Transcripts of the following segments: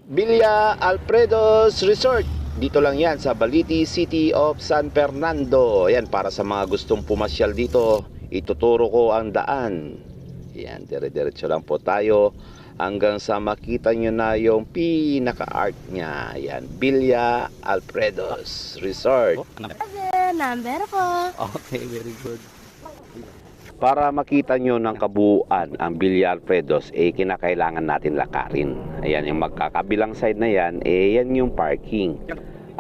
Villa Alfredo's Resort. Dito lang yan sa Baliti City of San Fernando. Ayan, para sa mga gustong pumasyal dito, ituturo ko ang daan. Ayan, dire-diretso lang po tayo hanggang sa makita nyo na yung pinaka-art niya. Ayan, Villa Alfredo's Resort. Number ko. Okay, very good. Para makita nyo ng kabuuan ang Villa Alfredo's, kinakailangan natin lakarin. Ayan, yung magkakabilang side na yan, yan yung parking.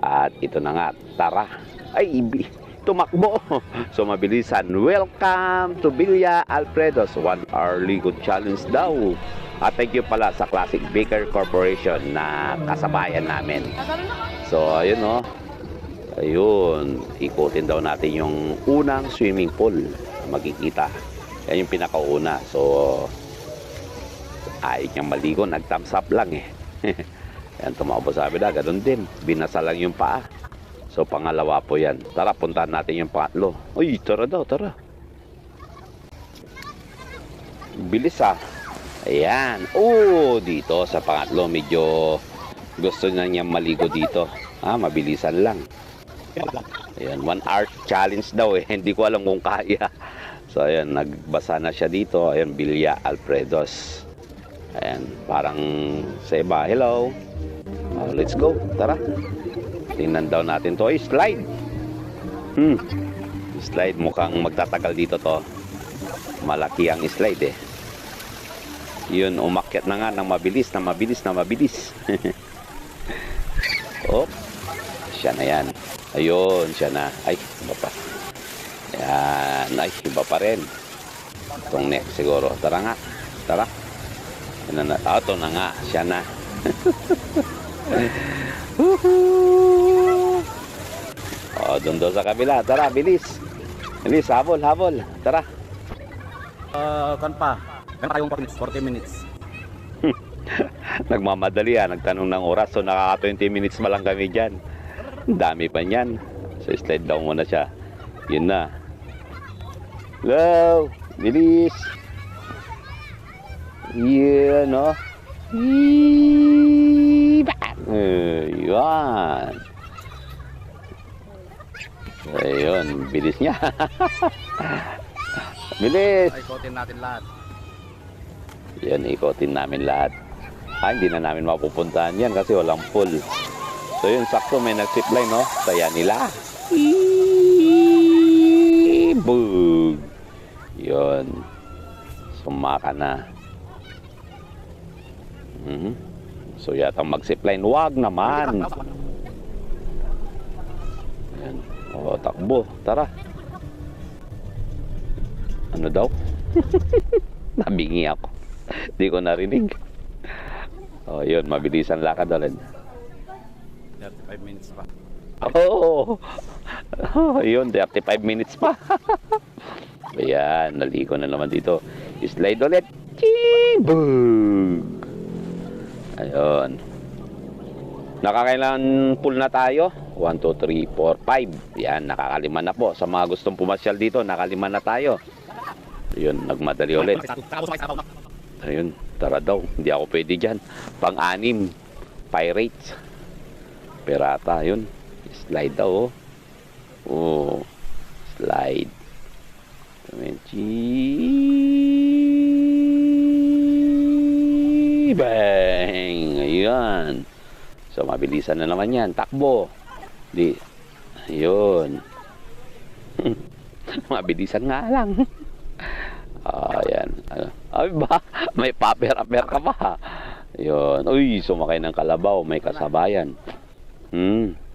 At ito na nga, tara. Ay, tumakbo. So, mabilisan. Welcome to Villa Alfredo's 1 hour Ligo Challenge daw. At thank you pala sa Classic Baker Corporation na kasabayan namin. So, ayun o. Ayun, ikutin daw natin yung unang swimming pool. Makikita. Yan yung pinakauna. So, ayaw niyang maligo. Nag-thumbs up lang eh. Yan, tumakbo sabi na. Ganun din. Binasa lang yung paa. So, pangalawa po yan. Tara, puntahan natin yung pangatlo. Uy, tara daw, tara. Bilis ah. Ayan. Oh, dito sa pangatlo. Medyo gusto na niyang maligo dito. Mabilisan lang. Ayan, 1 hour challenge daw eh. Hindi ko alam kung kaya. So, ayan, nagbasa na siya dito. Ayan, Villa Alfredo's. Ayan, parang sa iba. Hello. Let's go. Tara. Tingnan daw natin to. Slide. Slide. Mukhang magtatagal dito to. Malaki ang slide eh. Yun, umakyat na nga ng mabilis, na mabilis, na mabilis. Oh, siya na yan. Ayun, siya na. Ay, iba pa. Yan. Ay, iba pa rin. Itong next siguro. Tara nga. Tara. Yan na. Ito na nga. Siya na. Doon sa kabila. Tara, bilis. Bilis, habol, habol. Tara. Kan pa. Kan tayong 40 minutes. Nagmamadali nagtanong ng oras. So, nakaka 20 minutes pa lang kami dyan. Dami pa niyan. So, slide down muna siya. Yun na. Go! Bilis! Yan, no? Yan. Ayun, bilis niya. Bilis! Ikotin natin lahat. Yan, ikotin namin lahat. Hindi na namin mapupuntahan yan kasi walang pool. So yun, sakto may nag-zipline, no? Saya nila. Bug! Yun. Sumaka na. So yata mag-zipline. Wag naman. Yan. Takbo. Tara. Ano daw? Nabingi ako. Di ko narinig. Yun. Mabilisan lakad ulit. 35 minutes pa. Yun, 35 minutes pa. Ayan, naligo na naman dito. Slide ulit. Chibug! Ayun. Nakakailan pool na tayo? 1, 2, 3, 4, 5. Yan, nakakalima na po. Sa mga gustong pumasyal dito, nakalima na tayo. Ayun, nagmadali ulit. Ayun, tara daw. Hindi ako pwede dyan. Pang-anim. Pirates. Pirata, yun. Slide daw, slide. Bang! Ayan. So, mabilisan na naman yan. Takbo. Ayun. Mabilisan nga lang. Ayan. Ay ba? May paper-aper ka pa. Ayun. Uy, sumakay ng kalabaw. May kasabayan.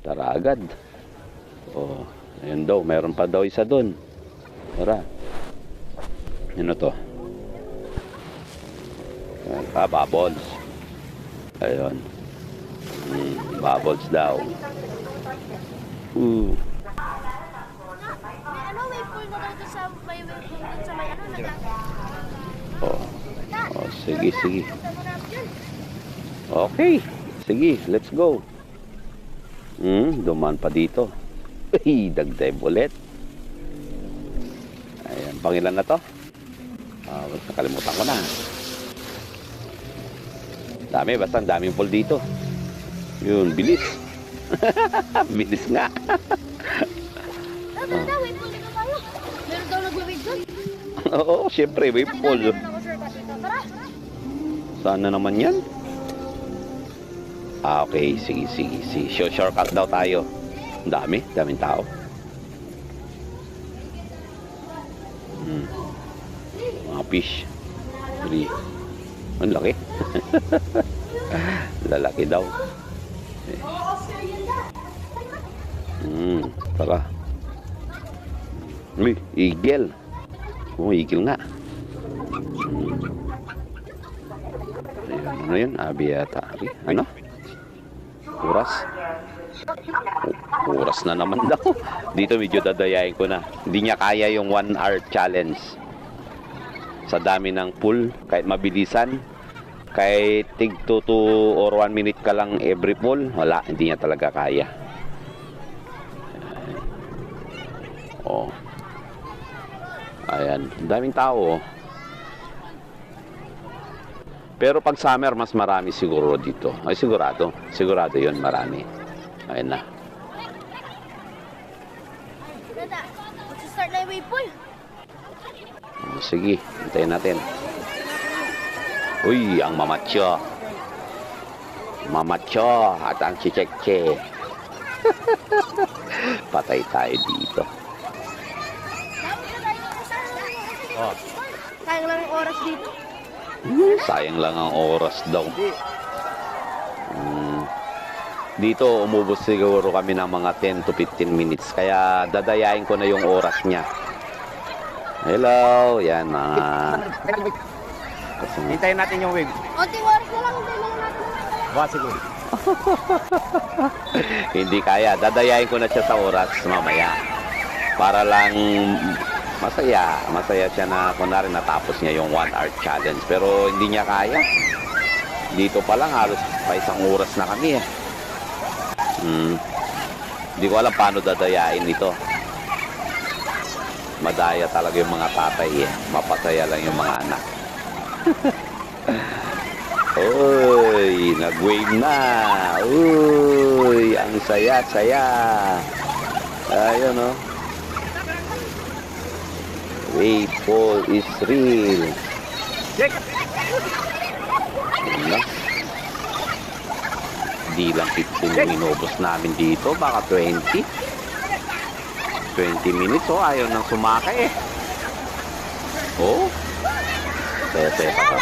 Tara agad. Ayun daw. Meron pa daw isa doon. Tara. Ano to? Bubbles. Ayun. Bubbles daw. May may pool na daw sa may pool sa may Sige, sige. Okay. Sige, let's go. Dumaan pa dito. Dagdag ulit. Ayan, pangilan na to? Nakalimutan ko na. Dami, basta ang daming pool dito. Yun, bilis. Bilis nga. Tara, wait pool dito tayo. Meron daw nag-wave doon. Oo, syempre, wave pool. Ako, sir, dito. Tara. Saan na naman yan? Ah, okay. Sige. Shortcut daw tayo. Ang daming tao. Mga fish. 3. Ang laki. Lalaki daw. Tara. Uy, eagle. Eagle nga. Ano yun? Abi yata. Ano? Oras? Oras na naman daw. Dito medyo dadayain ko na. Hindi niya kaya yung 1 hour challenge. Sa dami ng pool, kahit mabilisan, kahit tig 2 or 1 minute ka lang every pool, wala, hindi niya talaga kaya. Oh. Ayan, daming tao. Pero pag summer, mas marami siguro dito. Ay, sigurado yun, marami. Ayan na. Dada, mag-start na yung wave pool. Sige, hintayin natin. Uy, ang mamacho. Mamacho at ang chichekche. Patay tayo dito. Oh. Sayang lang yung oras dito. Sayang lang ang oras daw. Dito, umubos siguro kami ng mga 10 to 15 minutes. Kaya dadayain ko na yung oras niya. Hello, yan na. Hintayin natin yung wave. Konting oras na lang, hindi lang natin. Siguro. Hindi kaya. Dadayain ko na siya sa oras mamaya. Para lang masaya siya na kunwari natapos niya yung 1 hour challenge. Pero hindi niya kaya. Dito pa lang halos pa isang oras na kami eh. Hindi ko alam paano dadayain ito. Madaya talaga yung mga tatay eh. Mapasaya lang yung mga anak. Uy, nag-wave na. Uy, ang saya-saya. Ayun oh. Wave pool is real. Check! Ano? Di lang 15 minubos namin dito. Baka 20 minutes. Oh, ayaw nang sumakay eh. Oh. Saya-saya pa.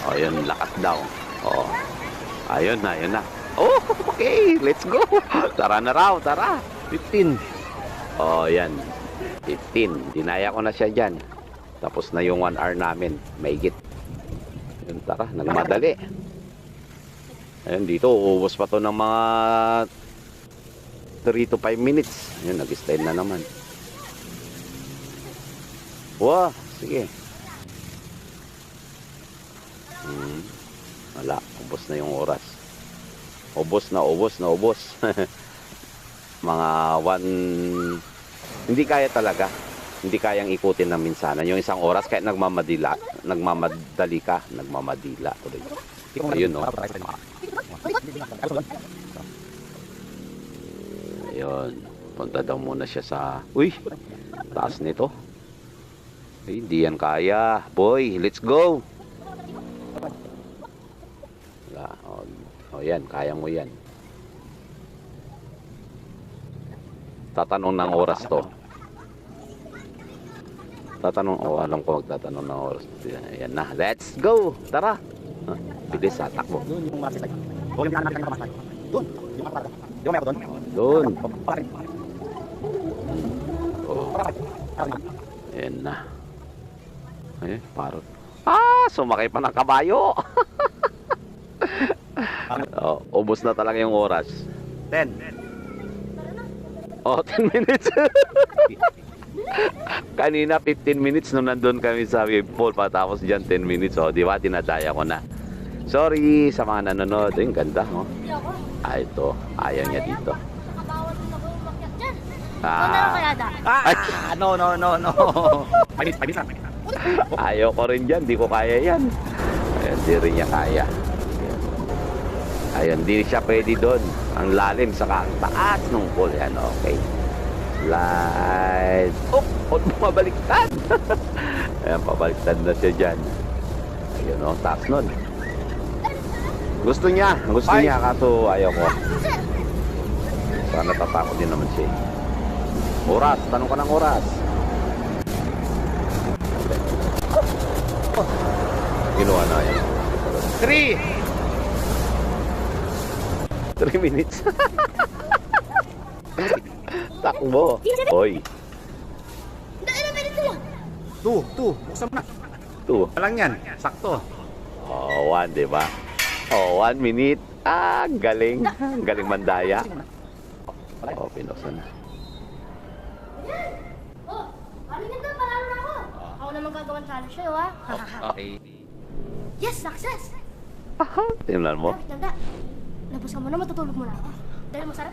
Oh, yun. Lakas daw. Oh. Ayun na. Oh, okay. Let's go. Tara na raw. Tara. 15. Oh, yan. 15. Dinaya ko na siya dyan. Tapos na yung 1 hour namin. Maigit. Yun, tara. Nagmadali. Ayun, dito. Uubos pa to ng mga 3 to 5 minutes. Ayun, nag-style na naman. Wow. Sige. Wala. Ubos na yung oras. Ubos. Mga 1... Hindi kaya talaga. Hindi kayang ikutin ng minsanan. Yung isang oras, kahit nagmamadali ka. Nagmamadila. Ayun, no? Ayun. Punta daw muna siya sa... Uy! Taas nito. Ay, hindi yan kaya. Boy, let's go! Wala. O yan, kaya mo yan. Tatanong ng oras to. Alam ko magtatanong ng oras. Ayan na, let's go! Tara! Bilis, takbo. Doon yung mga sitay. Huwag yung natin kamasay. Doon. Yung mga parada. Di ba meron doon? Doon. Pakarin. Oh, Pakarin. ayan na. Ayun, parang... sumakay pa ng kabayo! Oh, ubos na talaga yung oras. 10. Oh, 10 minutes. Kanina 15 minutes nung nandun kami sa wave pool, patapos dyan 10 minutes. Oh, di ba? Dinadaya ko na. Sorry sa mga nanonood. Yung ganda, oh. Ito. Ayaw niya dito. Nakabawal din ako umakyat dyan. Ah. Ikaw na lang kaya da. No. Pagis lang. Ayaw ko rin dyan. Di ko kaya yan. Ayan. Hindi rin niya kaya. Ayun, hindi siya pwede doon. Ang lalim sa taas ng pool. Yan, okay. Slide. Oh, bumabaliktad. Ayan, pabaliktad na siya dyan. Ayun, oh, taas nun. Gusto niya, kaso ayaw ko. Sana natatakot din naman siya. Oras, tanong ka ng oras. Ginawa na yan. 3 minutes. Takbo. Hoy. Hindi, ilang minutes lang. 2, buksan mo na. 2. Walang yan, sakto. Oh, 1, di ba? Oh, 1 minute. Ah, galing. Galing mandaya. Oh, pinuksan na. Oh, ano ganda, parang na ako. Ako naman gagawin challenge sa'yo, ha? Okay. Yes, success! Tingnan mo. Tanda, labas ka muna, matutulog muna ako. Dahil masarap.